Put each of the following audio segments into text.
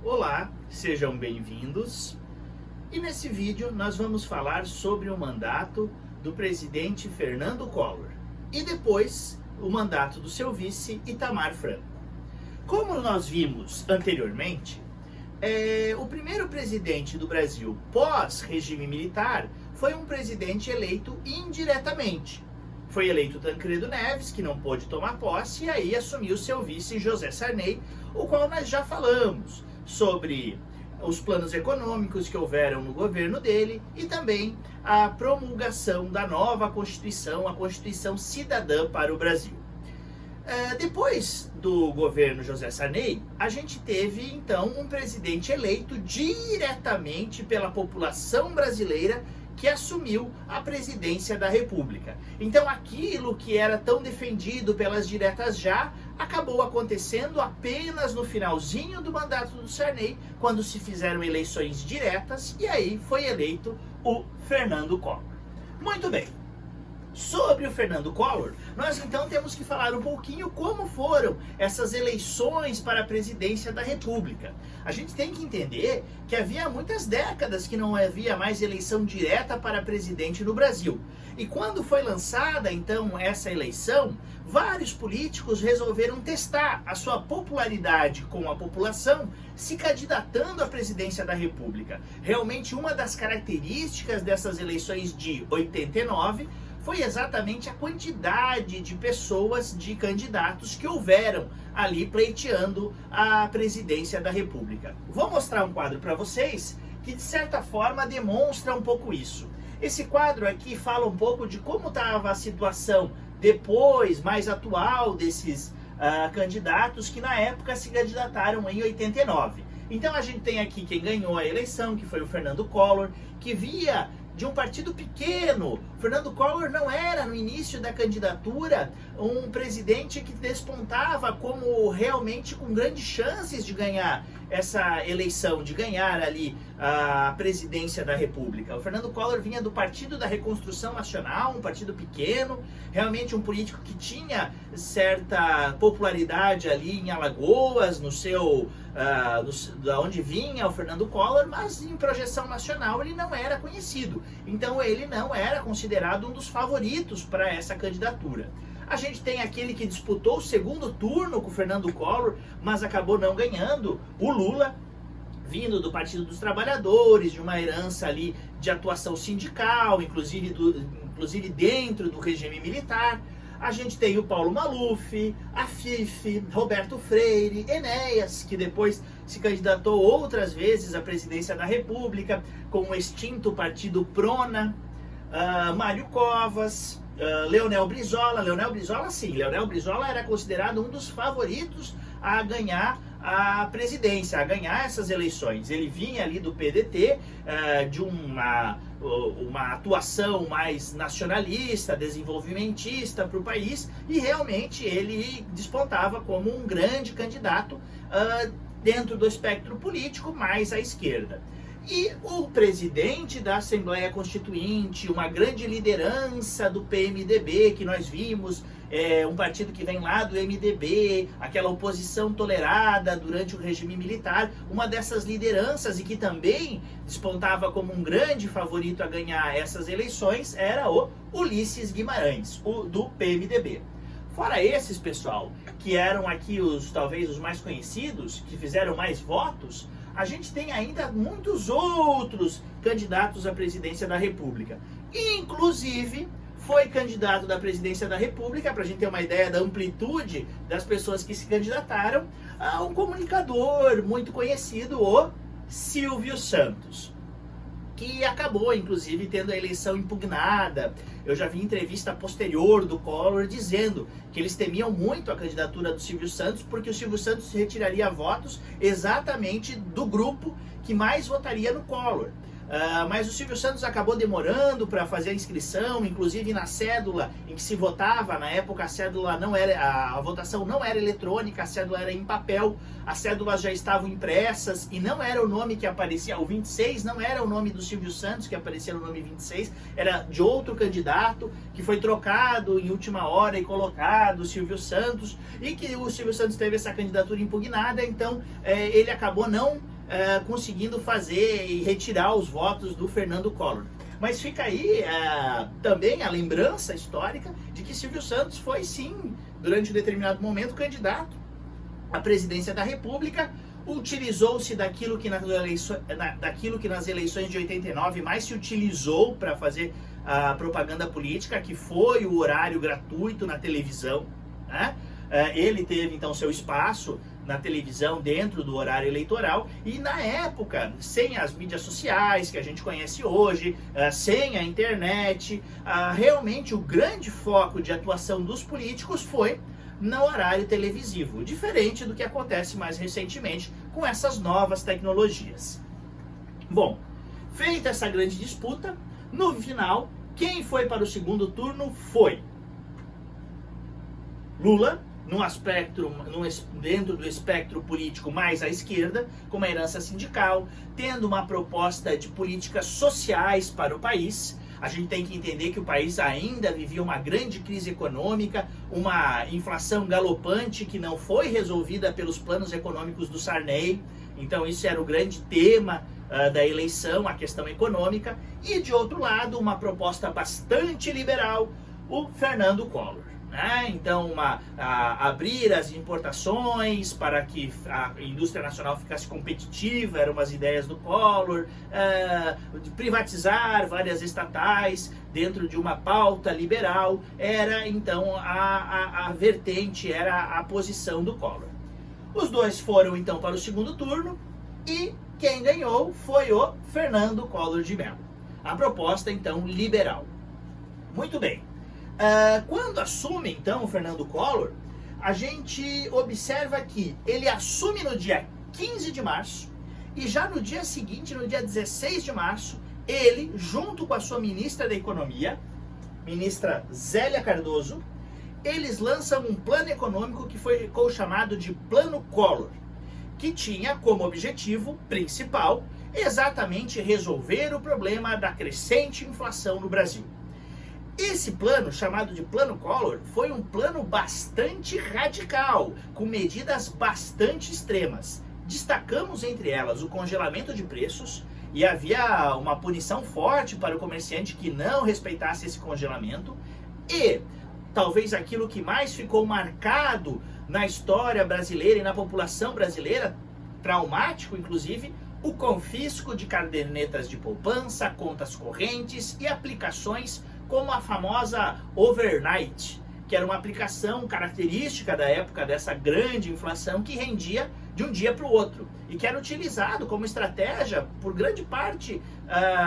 Olá, sejam bem-vindos. E nesse vídeo nós vamos falar sobre o mandato do presidente Fernando Collor e depois o mandato do seu vice Itamar Franco. Como nós vimos anteriormente, o primeiro presidente do Brasil pós-regime militar foi um presidente eleito indiretamente. Foi eleito Tancredo Neves, que não pôde tomar posse, e aí assumiu seu vice José Sarney, o qual nós já falamos sobre os planos econômicos que houveram no governo dele e também a promulgação da nova Constituição, a Constituição Cidadã para o Brasil. Depois do governo José Sarney, a gente teve então um presidente eleito diretamente pela população brasileira que assumiu a presidência da República. Então aquilo que era tão defendido pelas diretas já, acabou acontecendo apenas no finalzinho do mandato do Sarney, quando se fizeram eleições diretas, e aí foi eleito o Fernando Collor. Muito bem. Sobre o Fernando Collor, nós então temos que falar um pouquinho como foram essas eleições para a presidência da República. A gente tem que entender que havia muitas décadas que não havia mais eleição direta para presidente no Brasil. E quando foi lançada então essa eleição, vários políticos resolveram testar a sua popularidade com a população, se candidatando à presidência da República. Realmente uma das características dessas eleições de 89 foi exatamente a quantidade de pessoas, de candidatos que houveram ali pleiteando a presidência da República. Vou mostrar um quadro para vocês que de certa forma demonstra um pouco isso. Esse quadro aqui fala um pouco de como estava a situação depois, mais atual, desses candidatos que na época se candidataram em 89. Então a gente tem aqui quem ganhou a eleição, que foi o Fernando Collor, que via de um partido pequeno. Fernando Collor não era, no início da candidatura, um presidente que despontava como realmente com grandes chances de ganhar essa eleição, de ganhar ali a presidência da República. O Fernando Collor vinha do Partido da Reconstrução Nacional, um partido pequeno, realmente um político que tinha certa popularidade ali em Alagoas, no seu da onde vinha o Fernando Collor, mas em projeção nacional ele não era conhecido. Então ele não era considerado um dos favoritos para essa candidatura. A gente tem aquele que disputou o segundo turno com o Fernando Collor, mas acabou não ganhando, o Lula, vindo do Partido dos Trabalhadores, de uma herança ali de atuação sindical, inclusive dentro do regime militar. A gente tem o Paulo Maluf, a Fife, Roberto Freire, Enéas, que depois se candidatou outras vezes à presidência da República, com o extinto partido Prona, Mário Covas, Leonel Brizola. Leonel Brizola era considerado um dos favoritos a ganhar a presidência, a ganhar essas eleições. Ele vinha ali do PDT, de uma atuação mais nacionalista, desenvolvimentista para o país, e realmente ele despontava como um grande candidato dentro do espectro político mais à esquerda. E o presidente da Assembleia Constituinte, uma grande liderança do PMDB que nós vimos, um partido que vem lá do MDB, aquela oposição tolerada durante o regime militar, uma dessas lideranças e que também despontava como um grande favorito a ganhar essas eleições era o Ulisses Guimarães, do PMDB. Fora esses, pessoal, que eram aqui talvez os mais conhecidos, que fizeram mais votos, a gente tem ainda muitos outros candidatos à presidência da República. Inclusive, foi candidato da presidência da República, para a gente ter uma ideia da amplitude das pessoas que se candidataram, a um comunicador muito conhecido, o Silvio Santos, que acabou, inclusive, tendo a eleição impugnada. Eu já vi entrevista posterior do Collor dizendo que eles temiam muito a candidatura do Silvio Santos, porque o Silvio Santos retiraria votos exatamente do grupo que mais votaria no Collor. Mas o Silvio Santos acabou demorando para fazer a inscrição, inclusive na cédula em que se votava. Na época a votação não era eletrônica, a cédula era em papel, as cédulas já estavam impressas e não era o nome que aparecia, o 26 não era o nome do Silvio Santos que aparecia no nome 26, era de outro candidato que foi trocado em última hora e colocado o Silvio Santos, e que o Silvio Santos teve essa candidatura impugnada, então ele acabou não conseguindo fazer e retirar os votos do Fernando Collor. Mas fica aí também a lembrança histórica de que Silvio Santos foi sim, durante um determinado momento, candidato à presidência da República. Utilizou-se daquilo que nas eleições de 89 mais se utilizou para fazer a propaganda política, que foi o horário gratuito na televisão, né? Ele teve então seu espaço na televisão dentro do horário eleitoral, e na época, sem as mídias sociais que a gente conhece hoje, sem a internet, realmente o grande foco de atuação dos políticos foi no horário televisivo, diferente do que acontece mais recentemente com essas novas tecnologias. Bom, feita essa grande disputa, no final, quem foi para o segundo turno foi Lula, dentro do espectro político mais à esquerda, com uma herança sindical, tendo uma proposta de políticas sociais para o país. A gente tem que entender que o país ainda vivia uma grande crise econômica, uma inflação galopante que não foi resolvida pelos planos econômicos do Sarney. Então isso era o grande tema da eleição, a questão econômica. E de outro lado, uma proposta bastante liberal, o Fernando Collor. Então, abrir as importações para que a indústria nacional ficasse competitiva, eram umas ideias do Collor, de privatizar várias estatais dentro de uma pauta liberal, era então a vertente, era a posição do Collor. Os dois foram então para o segundo turno e quem ganhou foi o Fernando Collor de Mello. A proposta então liberal. Muito bem. Quando assume então o Fernando Collor, a gente observa que ele assume no dia 15 de março e já no dia seguinte, no dia 16 de março, ele, junto com a sua ministra da Economia, ministra Zélia Cardoso, eles lançam um plano econômico que ficou chamado de Plano Collor, que tinha como objetivo principal exatamente resolver o problema da crescente inflação no Brasil. Esse plano, chamado de Plano Collor, foi um plano bastante radical, com medidas bastante extremas. Destacamos entre elas o congelamento de preços, e havia uma punição forte para o comerciante que não respeitasse esse congelamento, e talvez aquilo que mais ficou marcado na história brasileira e na população brasileira, traumático inclusive, o confisco de cadernetas de poupança, contas correntes e aplicações como a famosa Overnight, que era uma aplicação característica da época dessa grande inflação que rendia de um dia para o outro e que era utilizado como estratégia por grande parte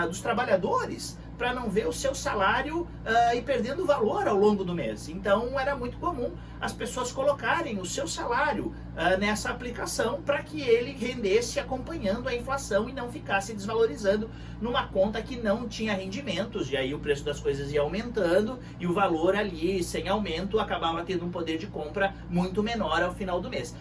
dos trabalhadores para não ver o seu salário ir perdendo valor ao longo do mês. Então era muito comum as pessoas colocarem o seu salário nessa aplicação para que ele rendesse acompanhando a inflação e não ficasse desvalorizando numa conta que não tinha rendimentos, e aí o preço das coisas ia aumentando e o valor ali, sem aumento, acabava tendo um poder de compra muito menor ao final do mês.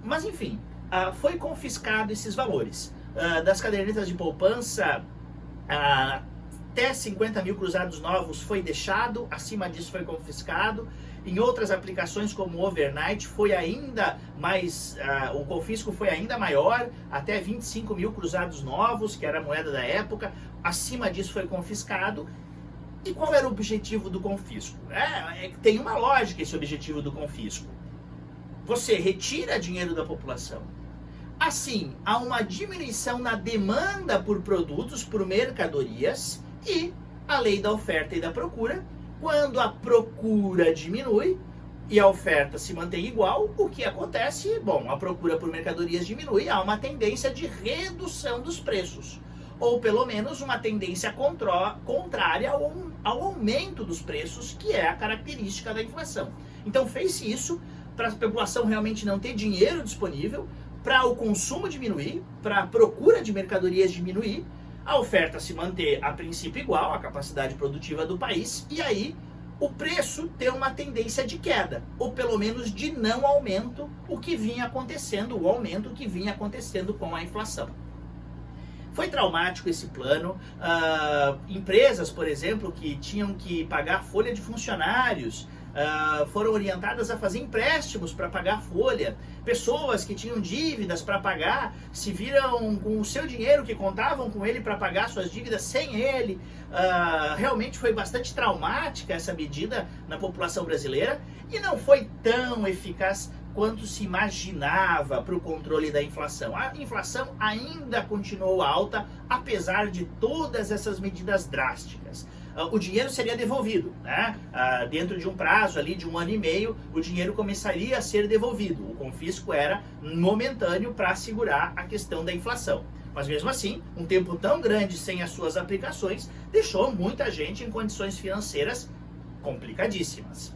Mas enfim, foi confiscado esses valores. Das cadernetas de poupança, até 50 mil cruzados novos foi deixado, acima disso foi confiscado. Em outras aplicações como o Overnight foi ainda mais, o confisco foi ainda maior, até 25 mil cruzados novos, que era a moeda da época, acima disso foi confiscado. E qual era o objetivo do confisco? Tem uma lógica esse objetivo do confisco. Você retira dinheiro da população. Assim, há uma diminuição na demanda por produtos, por mercadorias, e a lei da oferta e da procura. Quando a procura diminui e a oferta se mantém igual, o que acontece? Bom, a procura por mercadorias diminui, há uma tendência de redução dos preços, ou pelo menos uma tendência contrária ao aumento dos preços, que é a característica da inflação. Então fez-se isso para a população realmente não ter dinheiro disponível, para o consumo diminuir, para a procura de mercadorias diminuir, a oferta se manter a princípio igual, a capacidade produtiva do país, e aí o preço ter uma tendência de queda, ou pelo menos de não aumento, o aumento que vinha acontecendo com a inflação. Foi traumático esse plano. Empresas, por exemplo, que tinham que pagar folha de funcionários foram orientadas a fazer empréstimos para pagar a folha. Pessoas que tinham dívidas para pagar se viram com o seu dinheiro, que contavam com ele para pagar suas dívidas sem ele. Realmente foi bastante traumática essa medida na população brasileira e não foi tão eficaz quanto se imaginava para o controle da inflação. A inflação ainda continuou alta, apesar de todas essas medidas drásticas. O dinheiro seria devolvido, né? Dentro de um prazo ali de 1 ano e meio, o dinheiro começaria a ser devolvido. O confisco era momentâneo para assegurar a questão da inflação. Mas mesmo assim, um tempo tão grande sem as suas aplicações deixou muita gente em condições financeiras complicadíssimas.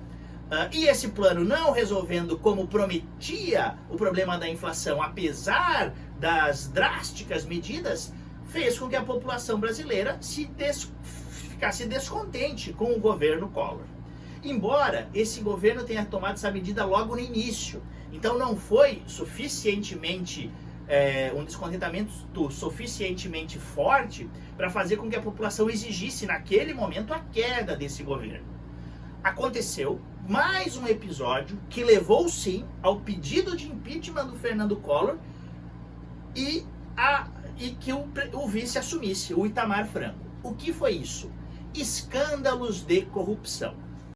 E esse plano não resolvendo como prometia o problema da inflação, apesar das drásticas medidas, fez com que a população brasileira ficasse descontente com o governo Collor. Embora esse governo tenha tomado essa medida logo no início, então não foi suficientemente um descontentamento suficientemente forte para fazer com que a população exigisse naquele momento a queda desse governo. Aconteceu mais um episódio que levou sim ao pedido de impeachment do Fernando Collor e que o vice assumisse, o Itamar Franco. O que foi isso? Escândalos de corrupção.